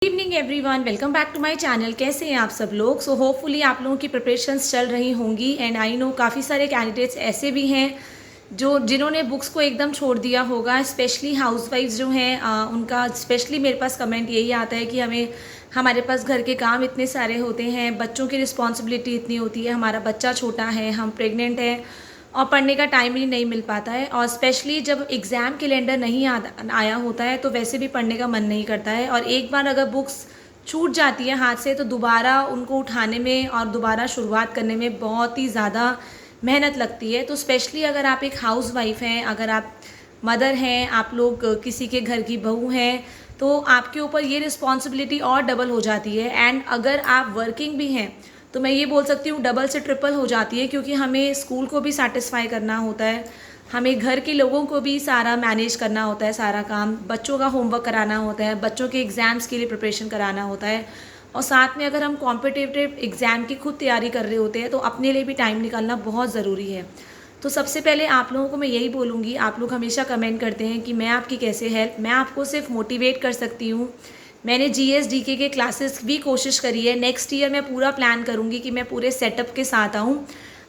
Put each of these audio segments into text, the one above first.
Evening everyone, welcome back to my channel. कैसे हैं आप सब लोग? सो होपफुली आप लोगों की प्रिपरेशंस चल रही होंगी एंड आई नो काफ़ी सारे कैंडिडेट्स ऐसे भी हैं जो जिन्होंने बुक्स को एकदम छोड़ दिया होगा। स्पेशली हाउसवाइफ्स जो हैं उनका स्पेशली मेरे पास कमेंट यही आता है कि हमारे पास घर के काम इतने सारे होते हैं, बच्चों की रिस्पॉन्सिबिलिटी इतनी होती है, हमारा बच्चा छोटा है, हम प्रेग्नेंट हैं और पढ़ने का टाइम ही नहीं मिल पाता है। और स्पेशली जब एग्ज़ाम कैलेंडर नहीं आया होता है तो वैसे भी पढ़ने का मन नहीं करता है। और एक बार अगर बुक्स छूट जाती है हाथ से तो दोबारा उनको उठाने में और दोबारा शुरुआत करने में बहुत ही ज़्यादा मेहनत लगती है। तो स्पेशली अगर आप एक हाउस वाइफ हैं, अगर आप मदर हैं, आप लोग किसी के घर की बहू हैं, तो आपके ऊपर ये रिस्पॉन्सिबिलिटी और डबल हो जाती है। एंड अगर आप वर्किंग भी हैं तो मैं ये बोल सकती हूँ डबल से ट्रिपल हो जाती है, क्योंकि हमें स्कूल को भी सेटिस्फाई करना होता है, हमें घर के लोगों को भी सारा मैनेज करना होता है, सारा काम, बच्चों का होमवर्क कराना होता है, बच्चों के एग्ज़ाम्स के लिए प्रिपरेशन कराना होता है। और साथ में अगर हम कॉम्पिटिटिव एग्ज़ाम की खुद तैयारी कर रहे होते हैं तो अपने लिए भी टाइम निकालना बहुत ज़रूरी है। तो सबसे पहले आप लोगों को मैं यही बोलूँगी, आप लोग हमेशा कमेंट करते हैं कि मैं आपकी कैसे हेल्प, मैं आपको सिर्फ मोटिवेट कर सकती हूँ। मैंने जीएस जीके के क्लासेस भी कोशिश करी है, नेक्स्ट ईयर मैं पूरा प्लान करूँगी कि मैं पूरे सेटअप के साथ आऊँ।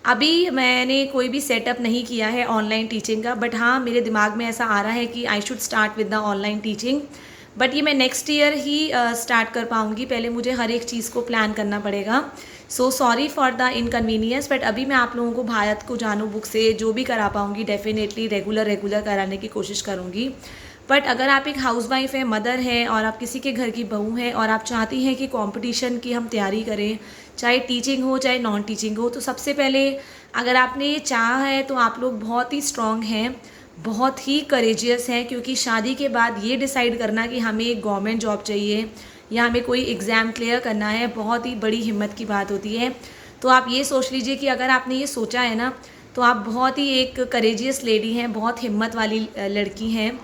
अभी मैंने कोई भी सेटअप नहीं किया है ऑनलाइन टीचिंग का, बट हाँ मेरे दिमाग में ऐसा आ रहा है कि I should start with the online teaching, but ये मैं नेक्स्ट ईयर ही स्टार्ट कर पाऊँगी। पहले मुझे हर एक चीज़ को प्लान करना पड़ेगा। So sorry for the inconvenience, but अभी मैं आप लोगों को भारत को जानू बुक से जो भी करा पाऊँगी डेफिनेटली रेगुलर कराने की कोशिश करूँगी। बट अगर आप एक हाउसवाइफ हैं, मदर हैं और आप किसी के घर की बहू हैं और आप चाहती हैं कि कंपटीशन की हम तैयारी करें, चाहे टीचिंग हो चाहे नॉन टीचिंग हो, तो सबसे पहले अगर आपने ये चाहा है तो आप लोग बहुत ही स्ट्रॉन्ग हैं, बहुत ही करेजियस हैं, क्योंकि शादी के बाद ये डिसाइड करना कि हमें एक गवर्नमेंट जॉब चाहिए या हमें कोई एग्ज़ाम क्लियर करना है बहुत ही बड़ी हिम्मत की बात होती है। तो आप ये सोच लीजिए कि अगर आपने ये सोचा है ना तो आप बहुत ही एक करेजियस लेडी हैं, बहुत हिम्मत वाली लड़की हैं,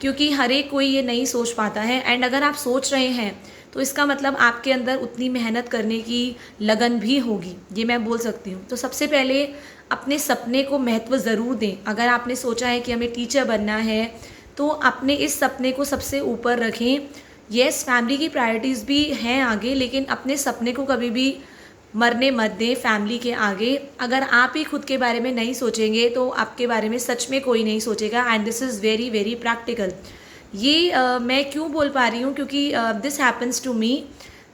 क्योंकि हर एक कोई ये नहीं सोच पाता है। एंड अगर आप सोच रहे हैं तो इसका मतलब आपके अंदर उतनी मेहनत करने की लगन भी होगी, ये मैं बोल सकती हूँ। तो सबसे पहले अपने सपने को महत्व ज़रूर दें। अगर आपने सोचा है कि हमें टीचर बनना है तो अपने इस सपने को सबसे ऊपर रखें। येस, फैमिली की प्रायोरिटीज़ भी हैं आगे, लेकिन अपने सपने को कभी भी मरने मत दें फैमिली के आगे। अगर आप ही खुद के बारे में नहीं सोचेंगे तो आपके बारे में सच में कोई नहीं सोचेगा। And this is very very practical. ये मैं क्यों बोल पा रही हूँ, क्योंकि this happens to me.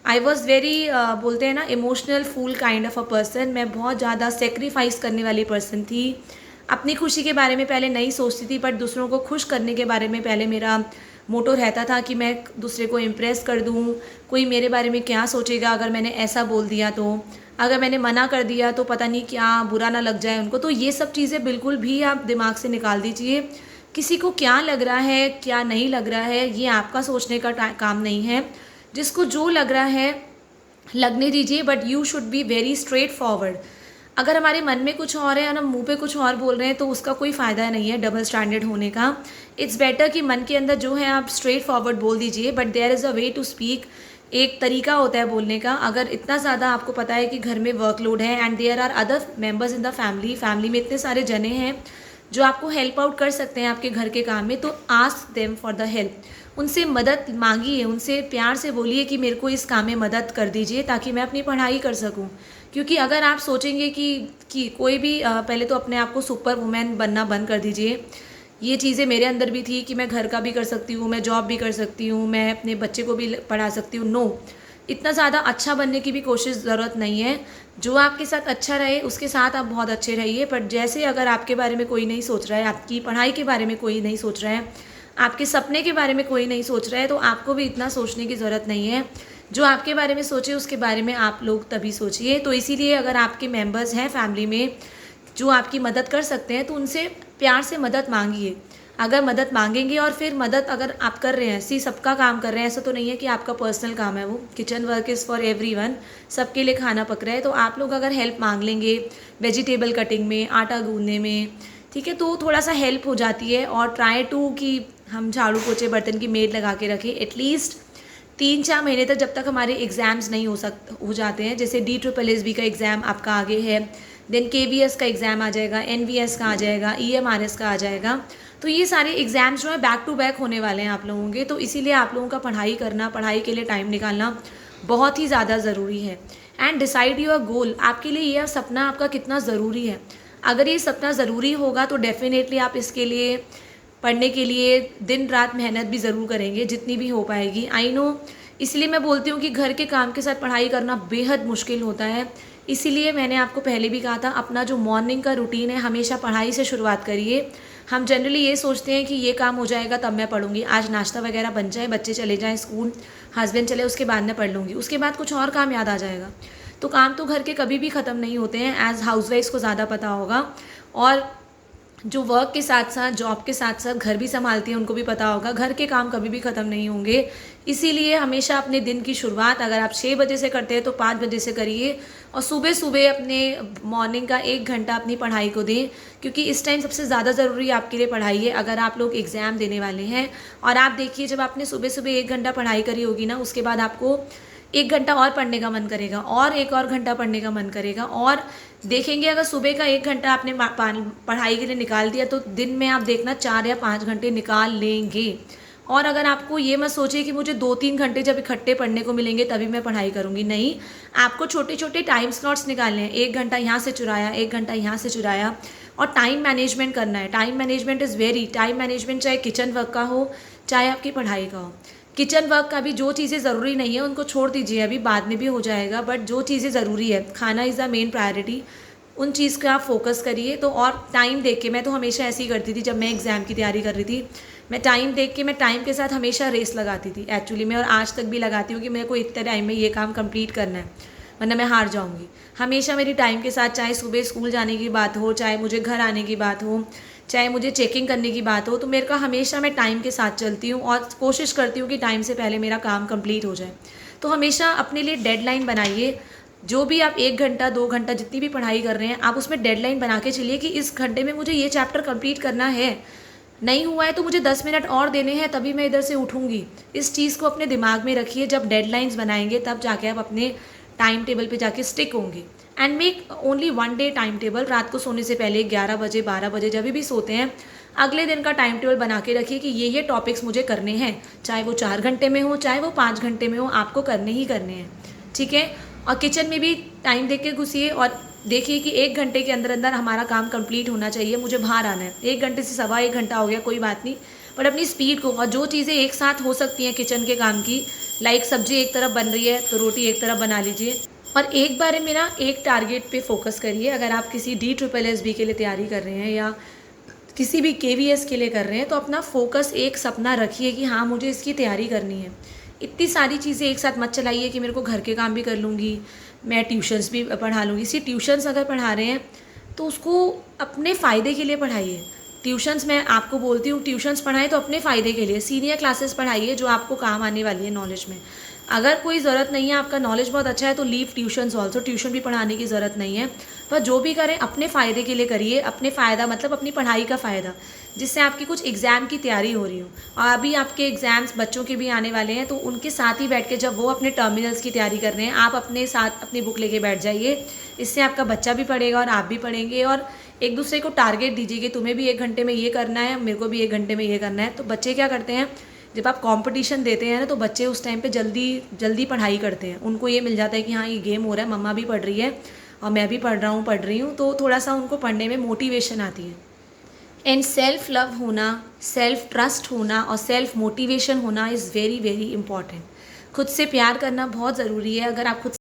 I was very बोलते हैं ना emotional fool kind of a person. मैं बहुत ज़्यादा सेक्रीफाइस करने वाली पर्सन थी। अपनी खुशी के बारे में पहले नहीं सोचती थी, बट दूसरों को खुश करने के बारे में पहले मेरा मोटो रहता था कि मैं दूसरे को इम्प्रेस कर दूँ। कोई मेरे बारे में क्या सोचेगा अगर मैंने ऐसा बोल दिया, तो अगर मैंने मना कर दिया तो पता नहीं क्या बुरा ना लग जाए उनको। तो ये सब चीज़ें बिल्कुल भी आप दिमाग से निकाल दीजिए। किसी को क्या लग रहा है क्या नहीं लग रहा है ये आपका सोचने का काम नहीं है। जिसको जो लग रहा है लगने दीजिए, but you should be very straight forward. अगर हमारे मन में कुछ और है और हम मुंह पे कुछ और बोल रहे हैं तो उसका कोई फ़ायदा नहीं है डबल स्टैंडर्ड होने का। इट्स बेटर कि मन के अंदर जो है आप स्ट्रेट फॉरवर्ड बोल दीजिए, but there is a way to speak. एक तरीका होता है बोलने का। अगर इतना ज़्यादा आपको पता है कि घर में वर्कलोड है and there are other members in the family में इतने सारे जने हैं जो आपको हेल्प आउट कर सकते हैं आपके घर के काम में, तो ask them for the help. उनसे मदद मांगिए, उनसे प्यार से बोलिए कि मेरे को इस काम में मदद कर दीजिए ताकि मैं अपनी पढ़ाई कर सकूं। क्योंकि अगर आप सोचेंगे कि कोई भी पहले तो अपने आप को सुपर वुमेन बनना बंद कर दीजिए। ये चीज़ें मेरे अंदर भी थी कि मैं घर का भी कर सकती हूँ, मैं जॉब भी कर सकती हूँ, मैं अपने बच्चे को भी पढ़ा सकती हूँ। नो, इतना ज़्यादा अच्छा बनने की भी कोशिश ज़रूरत नहीं है। जो आपके साथ अच्छा रहे उसके साथ आप बहुत अच्छे रहिए, बट जैसे अगर आपके बारे में कोई नहीं सोच रहा है, आपकी पढ़ाई के बारे में कोई नहीं सोच रहा है, आपके सपने के बारे में कोई नहीं सोच रहा है, तो आपको भी इतना सोचने की ज़रूरत नहीं है। जो आपके बारे में सोचे उसके बारे में आप लोग तभी सोचिए। तो इसीलिए अगर आपके मेंबर्स हैं फैमिली में जो आपकी मदद कर सकते हैं तो उनसे प्यार से मदद मांगिए। अगर मदद मांगेंगे और फिर मदद अगर आप कर रहे हैं, सबका काम कर रहे हैं, ऐसा तो नहीं है कि आपका पर्सनल काम है वो, kitchen work is for everyone, सबके लिए खाना पक रहा है, तो आप लोग अगर हेल्प मांग लेंगे वेजिटेबल कटिंग में, आटा गूंदने में, ठीक है, तो थोड़ा सा हेल्प हो जाती है। और ट्राई टू कि हम झाड़ू पोछे बर्तन की मेड लगा के रखें एटलीस्ट 3-4 महीने तक, जब तक हमारे एग्ज़ाम्स नहीं हो जाते हैं। जैसे DSSB का एग्ज़ाम आपका आगे है, देन KVS का एग्ज़ाम आ जाएगा, NVS का आ जाएगा, EMRS का आ जाएगा। तो ये सारे एग्ज़ाम्स जो है बैक टू बैक होने वाले हैं आप लोगों के, तो इसीलिए आप लोगों का पढ़ाई करना, पढ़ाई के लिए टाइम निकालना बहुत ही ज़्यादा ज़रूरी है। एंड डिसाइड योर गोल, आपके लिए यह सपना आपका कितना ज़रूरी है। अगर ये सपना ज़रूरी होगा तो डेफिनेटली आप इसके लिए पढ़ने के लिए दिन रात मेहनत भी ज़रूर करेंगे, जितनी भी हो पाएगी। आई नो, इसलिए मैं बोलती हूँ कि घर के काम के साथ पढ़ाई करना बेहद मुश्किल होता है। इसीलिए मैंने आपको पहले भी कहा था, अपना जो मॉर्निंग का रूटीन है हमेशा पढ़ाई से शुरुआत करिए। हम जनरली ये सोचते हैं कि ये काम हो जाएगा तब मैं पढ़ूंगी, आज नाश्ता वगैरह बन जाए, बच्चे चले जाएं स्कूल, हस्बैंड चले, उसके बाद मैं पढ़ लूँगी, उसके बाद कुछ और काम याद आ जाएगा। तो काम तो घर के कभी भी ख़त्म नहीं होते हैं, एज़ हाउसवाइफ्स को ज़्यादा पता होगा। और जो वर्क के साथ साथ, जॉब के साथ साथ घर भी संभालती हैं, उनको भी पता होगा, घर के काम कभी भी ख़त्म नहीं होंगे। इसीलिए हमेशा अपने दिन की शुरुआत अगर आप 6 बजे से करते हैं तो 5 बजे से करिए, और सुबह सुबह अपने मॉर्निंग का 1 घंटा अपनी पढ़ाई को दें, क्योंकि इस टाइम सबसे ज़्यादा ज़रूरी आपके लिए पढ़ाई है। अगर आप लोग एग्ज़ाम देने वाले हैं, और आप देखिए जब आपने सुबह सुबह 1 घंटा पढ़ाई करी होगी ना, उसके बाद आपको 1 घंटा और पढ़ने का मन करेगा, और 1 और घंटा पढ़ने का मन करेगा। और देखेंगे अगर सुबह का 1 घंटा आपने पढ़ाई के लिए निकाल दिया तो दिन में आप देखना 4 या 5 घंटे निकाल लेंगे। और अगर आपको ये मत सोचिए कि मुझे 2-3 घंटे जब इकट्ठे पढ़ने को मिलेंगे तभी मैं पढ़ाई करूँगी, नहीं, आपको छोटे छोटे टाइम स्लॉट्स निकालने हैं। 1 घंटा यहाँ से चुराया, 1 घंटा यहाँ से चुराया, और टाइम मैनेजमेंट करना है। Time management is very, time management चाहे किचन वर्क का हो, चाहे आपकी पढ़ाई का हो। किचन वर्क का भी जो चीज़ें ज़रूरी नहीं है उनको छोड़ दीजिए, अभी बाद में भी हो जाएगा, बट जो चीज़ें ज़रूरी है, खाना इज़ द मेन प्रायोरिटी, उन चीज़ का आप फोकस करिए। तो और टाइम देख के, मैं तो हमेशा ऐसे ही करती थी जब मैं एग्ज़ाम की तैयारी कर रही थी, मैं टाइम देख के, मैं टाइम के साथ हमेशा रेस लगाती थी एक्चुअली में, और आज तक भी लगाती हूँ कि मेरे को इतने टाइम में ये काम कंप्लीट करना है, वरना मैं हार जाऊँगी। हमेशा मेरी टाइम के साथ, चाहे सुबह स्कूल जाने की बात हो, चाहे मुझे घर आने की बात हो, चाहे मुझे चेकिंग करने की बात हो, तो मेरे का हमेशा मैं टाइम के साथ चलती हूँ और कोशिश करती हूँ कि टाइम से पहले मेरा काम कंप्लीट हो जाए। तो हमेशा अपने लिए डेडलाइन बनाइए। जो भी आप 1 घंटा 2 घंटा जितनी भी पढ़ाई कर रहे हैं, आप उसमें डेडलाइन बना के चलिए कि इस घंटे में मुझे ये चैप्टर कंप्लीट करना है। नहीं हुआ है तो मुझे 10 मिनट और देने हैं, तभी मैं इधर से उठूँगी। इस चीज़ को अपने दिमाग में रखिए। जब डेडलाइंस बनाएंगे तब जाके आप अपने टाइम टेबल पे जाके स्टिक होंगे। And make only 1 day time table. रात को सोने से पहले 11 बजे 12 बजे जब भी सोते हैं, अगले दिन का टाइम टेबल बना के रखिए कि ये टॉपिक्स मुझे करने हैं, चाहे वो 4 घंटे में हो, चाहे वो 5 घंटे में हो, आपको करने ही करने हैं, ठीक है। और किचन में भी टाइम देख के घुसिए और देखिए कि 1 घंटे के अंदर अंदर हमारा काम कंप्लीट होना चाहिए, मुझे बाहर आना है। 1 घंटे से सवा 1 घंटा हो गया, कोई बात नहीं, पर अपनी स्पीड को, और जो चीज़ें एक साथ हो सकती हैं किचन के काम की, लाइक सब्जी एक तरफ बन रही है तो रोटी एक तरफ बना लीजिए। और एक बार में ना एक टारगेट पे फोकस करिए। अगर आप किसी DSSB के लिए तैयारी कर रहे हैं या किसी भी KVS के लिए कर रहे हैं, तो अपना फोकस, एक सपना रखिए कि हाँ मुझे इसकी तैयारी करनी है। इतनी सारी चीज़ें एक साथ मत चलाइए कि मेरे को घर के काम भी कर लूँगी, मैं ट्यूशन्स भी पढ़ा लूँगी। इसी ट्यूशन्स अगर पढ़ा रहे हैं तो उसको अपने फ़ायदे के लिए पढ़ाइए। ट्यूशन्स, मैं आपको बोलती हूँ, ट्यूशन्स पढ़ाएं तो अपने फ़ायदे के लिए। सीनियर क्लासेस पढ़ाइए जो आपको काम आने वाली है नॉलेज में। अगर कोई ज़रूरत नहीं है, आपका नॉलेज बहुत अच्छा है, तो लीव ट्यूशन्स ऑल्सो, ट्यूशन भी पढ़ाने की ज़रूरत नहीं है। पर जो भी करें अपने फ़ायदे के लिए करिए। अपने फ़ायदा मतलब अपनी पढ़ाई का फ़ायदा, जिससे आपकी कुछ एग्ज़ाम की तैयारी हो रही हो। और अभी आपके एग्ज़ाम्स बच्चों के भी आने वाले हैं, तो उनके साथ ही बैठ के जब वो अपने टर्मिनल्स की तैयारी कर रहे हैं, आप अपने साथ अपनी बुक लेके बैठ जाइए। इससे आपका बच्चा भी पढ़ेगा और आप भी पढ़ेंगे, और एक दूसरे को टारगेट दीजिए कि तुम्हें भी 1 घंटे में ये करना है, मेरे को भी 1 घंटे में ये करना है। तो बच्चे क्या करते हैं, जब आप कंपटीशन देते हैं ना, तो बच्चे उस टाइम पे जल्दी पढ़ाई करते हैं। उनको ये मिल जाता है कि हाँ ये गेम हो रहा है, मम्मा भी पढ़ रही है और मैं भी पढ़ रही हूँ, तो थोड़ा सा उनको पढ़ने में मोटिवेशन आती है। एंड सेल्फ लव होना, सेल्फ ट्रस्ट होना और सेल्फ मोटिवेशन होना इज़ वेरी वेरी इंपॉर्टेंट। खुद से प्यार करना बहुत ज़रूरी है। अगर आप खुद